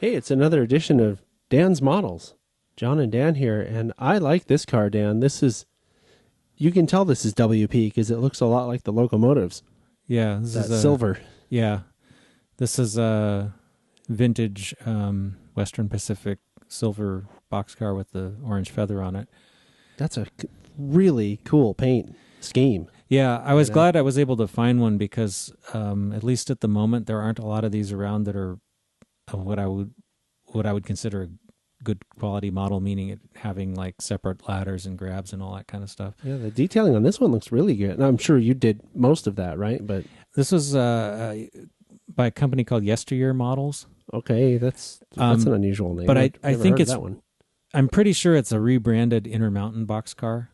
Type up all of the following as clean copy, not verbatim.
Hey, it's another edition of Dan's Models. John and Dan here, and I like this car, Dan. You can tell this is WP because it looks a lot like the locomotives. Yeah, this That is silver. Yeah, this is a vintage Western Pacific silver boxcar with the orange feather on it. That's a really cool paint scheme. Yeah, I was glad I was able to find one because at least at the moment there aren't a lot of these around that are what I would consider a good quality model, meaning it having like separate ladders and grabs and all that kind of stuff. Yeah, the detailing on this one looks really good. And I'm sure you did most of that, right? But this was by a company called Yesteryear Models. okay, that's an unusual name. But I Never think heard of it's that one. I'm pretty sure it's a rebranded Intermountain boxcar.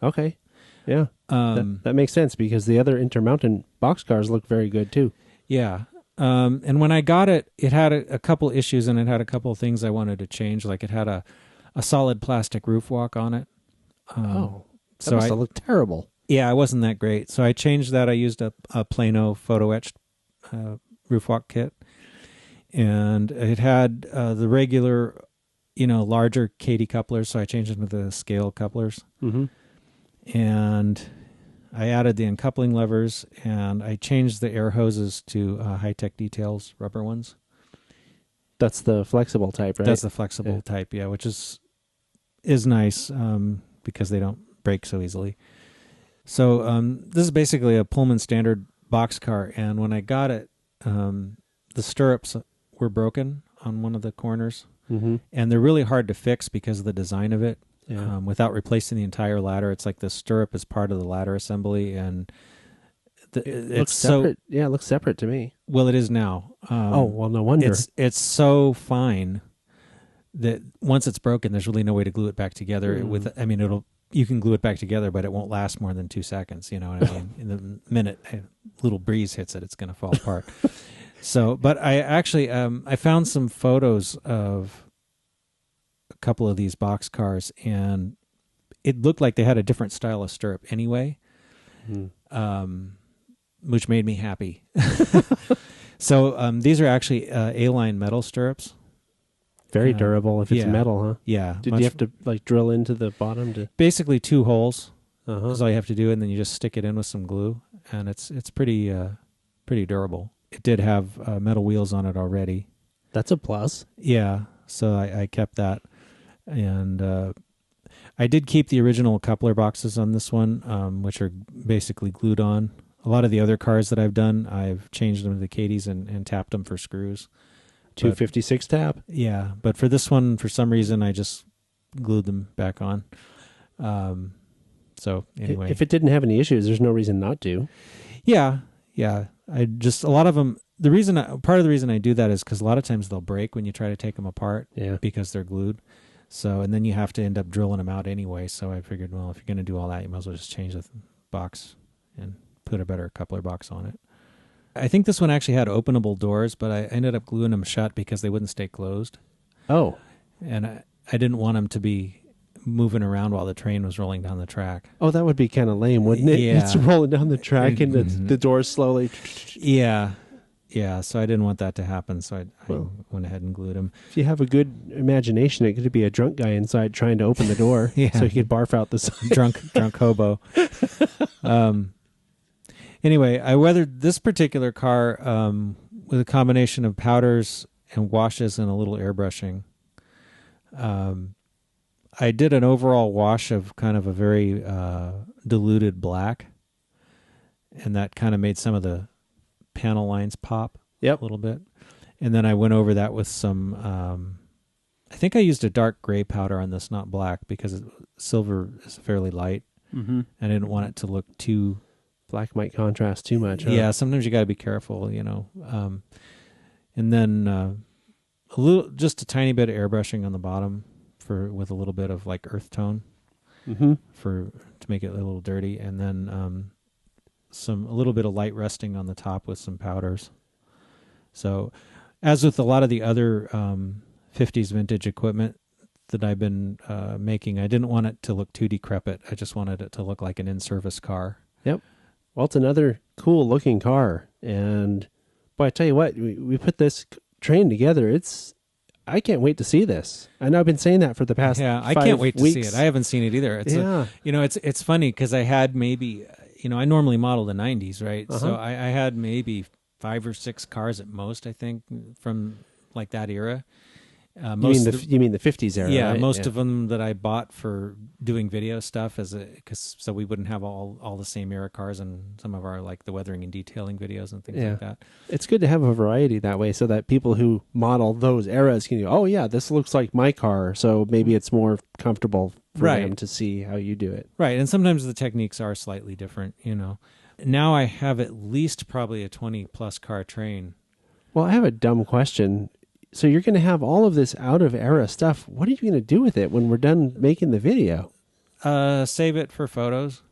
Okay, yeah, that makes sense because the other Intermountain boxcars look very good too. Yeah. And when I got it, it had a couple issues and it had a couple of things I wanted to change. Like it had a solid plastic roof walk on it. That must have looked terrible. Yeah, it wasn't that great. So I changed that. I used a Plano photo etched roof walk kit. And it had the regular, larger Katy couplers. So I changed them to the scale couplers. Mm-hmm. And I added the uncoupling levers, and I changed the air hoses to high-tech details rubber ones. That's the flexible type, right? That's the flexible type, yeah, which is nice because they don't break so easily. So this is basically a Pullman standard boxcar, and when I got it, the stirrups were broken on one of the corners, mm-hmm. and they're really hard to fix because of the design of it. Yeah. Without replacing the entire ladder. It's like the stirrup is part of the ladder assembly, and it looks separate. Yeah, it looks separate to me. Well, it is now. Well, no wonder. It's so fine that once it's broken, there's really no way to glue it back together. You can glue it back together, but it won't last more than 2 seconds. You know what I mean? In the minute a little breeze hits it, it's going to fall apart. So, but I actually I found some photos of a couple of these box cars, and it looked like they had a different style of stirrup anyway, which made me happy. So these are actually A-line metal stirrups. Very durable if it's metal, huh? Yeah. Did you have to like drill into the bottom to? Basically 2 holes. Uh-huh. That's all you have to do, and then you just stick it in with some glue, and it's pretty durable. It did have metal wheels on it already. That's a plus. Yeah, so I kept that. And I did keep the original coupler boxes on this one, which are basically glued on. A lot of the other cars that I've done, I've changed them to the Katys and tapped them for screws. 256 tap? Yeah, but for this one, for some reason, I just glued them back on. So anyway. If it didn't have any issues, there's no reason not to. Yeah. A lot of them, part of the reason I do that is because a lot of times they'll break when you try to take them apart because they're glued. So, and then you have to end up drilling them out anyway. So I figured, well, if you're going to do all that, you might as well just change the box and put a better coupler box on it. I think this one actually had openable doors, but I ended up gluing them shut because they wouldn't stay closed. Oh. And I didn't want them to be moving around while the train was rolling down the track. Oh, that would be kind of lame, wouldn't it? Yeah. It's rolling down the track and the doors slowly. Yeah, so I didn't want that to happen, so I went ahead and glued them. If you have a good imagination, it could be a drunk guy inside trying to open the door so he could barf out the side. drunk hobo. Anyway, I weathered this particular car with a combination of powders and washes and a little airbrushing. I did an overall wash of kind of a very diluted black, and that kind of made some of the panel lines pop a little bit. And then I went over that with some, I think I used a dark gray powder on this, not black, because silver is fairly light. Mm-hmm. And I didn't want it to look too... Black might contrast too much. Huh? Yeah, sometimes you got to be careful, and then just a tiny bit of airbrushing on the bottom with a little bit of like earth tone to make it a little dirty, and then a little bit of light resting on the top with some powders. So, as with a lot of the other 50s vintage equipment that I've been making, I didn't want it to look too decrepit. I just wanted it to look like an in-service car. Yep. Well, it's another cool looking car, and boy, I tell you what, we put this train together. I can't wait to see this. And I've been saying that for the past I 5 can't wait to see weeks. it. I haven't seen it either. It's funny because I had maybe, I normally model the 90s, right? So I had maybe 5 or 6 cars at most, I think, from like that era. You mean the 50s era? Yeah, right? most of them that I bought for doing video stuff so we wouldn't have all the same era cars and some of our like the weathering and detailing videos and things like that. It's good to have a variety that way so that people who model those eras can go, oh yeah, this looks like my car, so maybe it's more comfortable for them to see how you do it. Right, and sometimes the techniques are slightly different, Now I have at least probably a 20 plus car train. Well, I have a dumb question. So you're going to have all of this out of era stuff. What are you going to do with it when we're done making the video? Save it for photos.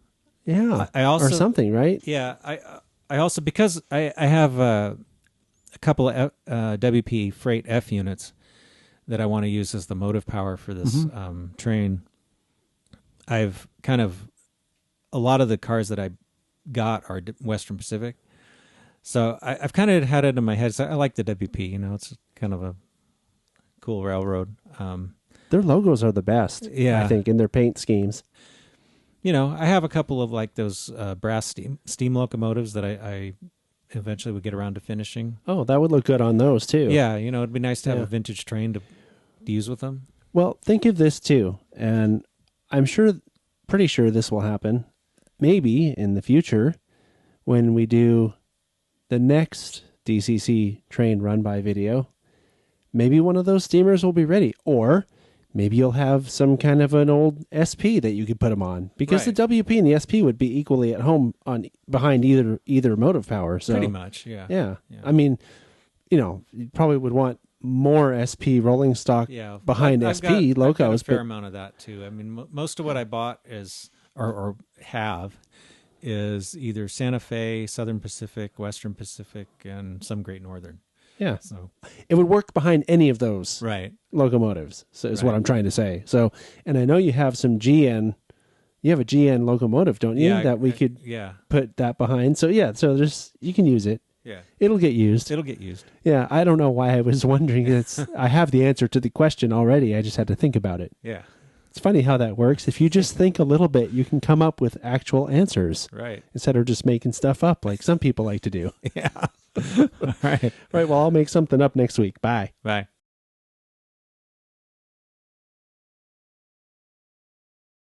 Yeah, I also, or something, right? Yeah, I also, because I have a couple of WP Freight F units that I want to use as the motive power for this train. I've kind of, a lot of the cars that I got are Western Pacific. So I've kind of had it in my head. So I like the WP, it's kind of a cool railroad. Their logos are the best, I think, in their paint schemes. I have a couple of like those brass steam locomotives that I eventually would get around to finishing. Oh, that would look good on those too. Yeah, it'd be nice to have a vintage train to use with them. Well, think of this too, and I'm pretty sure this will happen. Maybe in the future when we do the next DCC train run by video, maybe one of those steamers will be ready, or maybe you'll have some kind of an old SP that you could put them on, because the WP and the SP would be equally at home behind either motive power. So pretty much, yeah. I mean, you probably would want more SP rolling stock behind SP locos. I've got a fair amount of that too. I mean, most of what I bought is or have is either Santa Fe, Southern Pacific, Western Pacific, and some Great Northern. Yeah. So it would work behind any of those locomotives, so is what I'm trying to say. So, and I know you have some GN, you have a GN locomotive, don't you? That we could put that behind. So so you can use it. Yeah. It'll get used. Yeah. I don't know why I was wondering. I have the answer to the question already. I just had to think about it. Yeah. It's funny how that works. If you just think a little bit, you can come up with actual answers. Right. Instead of just making stuff up like some people like to do. Yeah. All right. Right. Well, I'll make something up next week. Bye. Bye.